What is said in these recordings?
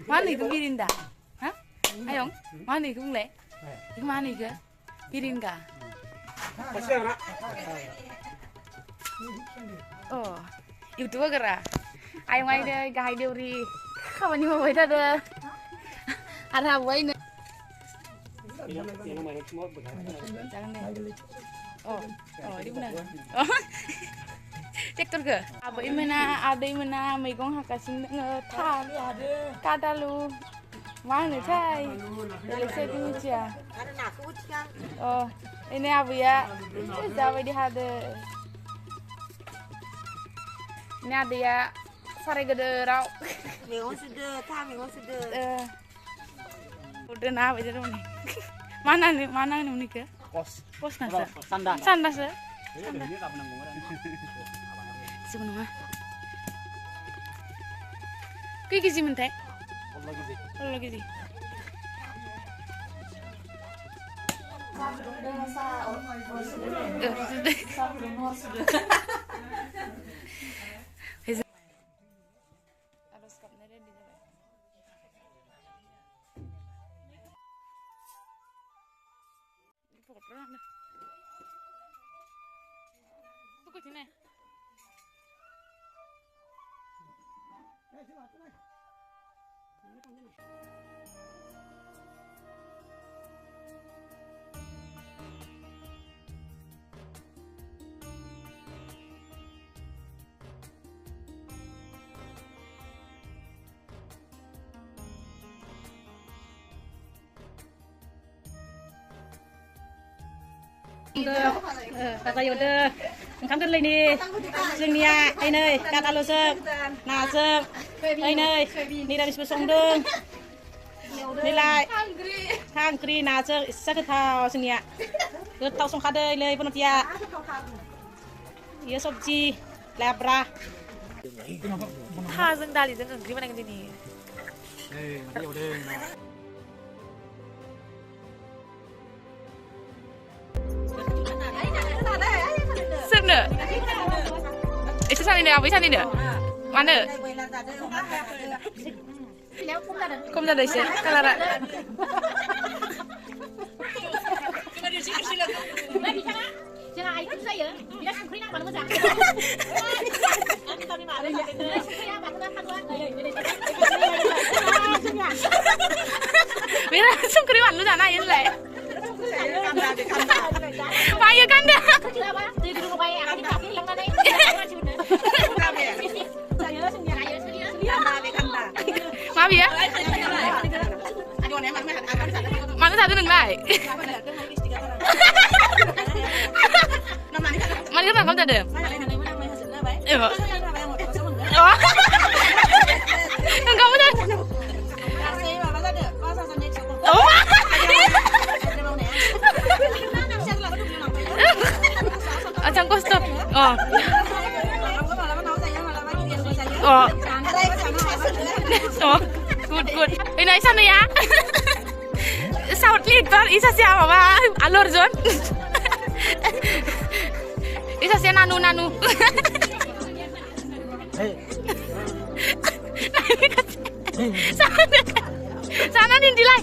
Mana itu Girinda? Hah? Ayong, mana itu le? Itu mana itu? Girinda. Oh, itu gara. Ayong ay deh, gay deuri. Kapan ni mau buat ada? Ada buat ini. Jangan deh. Oh, di mana? Oh, cektor ke? Apa imana? Ada imana? Megong hakasin ngetar. Kadalu. Mana cai? Dari setting aja. Oh, ini apa ya? Siapa di ada? Ini ada ya. Sare gede rau. Memang sudah, memang sudah. Udah nah aja dong nih. Mana nih ke? Pos nasa. Sandas ya. Sebenarnya. Kau gizi mentek? Allah gizi. Tunggu sini. Kata yaudah, engkau kan ini, sengnya, ini, kata lo sep, nasep, ini, dari sebesar dong, nilai, tangkri, nasep, seketau sengnya, ketau song kade, ini pun tiap, ya sobji, labra. Hazeng dali dengan gimana yang ini? Sana. Itu sana ni apa? Sana ni. Mana? Kum dah dah sih. Kalara. Jangan ikut saya. Bila kuri nak malu macam. Bila sungkri malu jangan ayen le. Paya kanda. Maaf ya. Mana satu nenglai. Mana kan kamu ada? Oh. Kamu ada? Oh. Chẳng có stop. Oh. Good. Ini sana ya. Saud lihat isa siapa ba? Alor John. Isa siapa nanu. Sana nih dilai.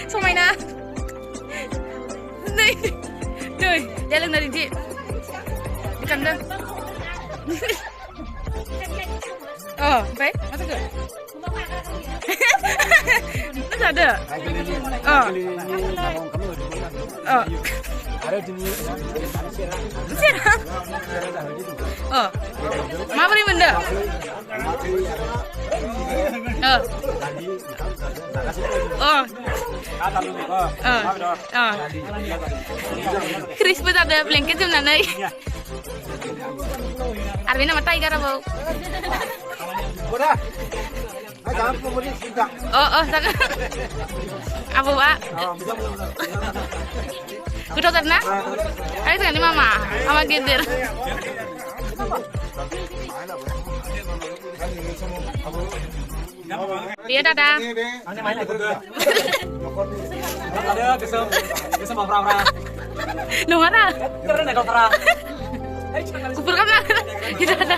Somai na. Đây, đây lần này chị. Đi cầm lên. Vậy, nó sẽ gửi. Nó sẽ được. Siapa? Mau beri benda? Chris betul ada blanket cuma nanti. Arvina mata ikan apa? Sana. Apa pak? Kudo terna? Ayo sekali mama, sama geder. Iya dadah. Ada kesem apa? Nunggu apa? Keren ya kau Kupur kan lah. Kita ada.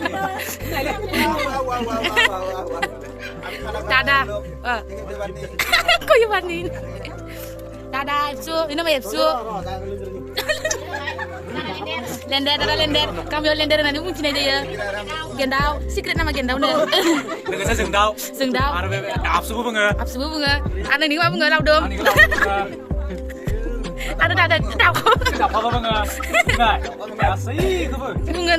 Dada. Kau yang manin. Dada, Ipsu. Ini nama Ipsu. Lender, dada lender. Kami lender nanti mungkin aja ya. Gendau, secret nama gendau nih. Dengan saya sengdau. Sengdau. Absu bunga. Absu bunga. Ada nih bunga lau dong. Ada dada tahu. Tidak apa bunga. Nah, asik. Bunga.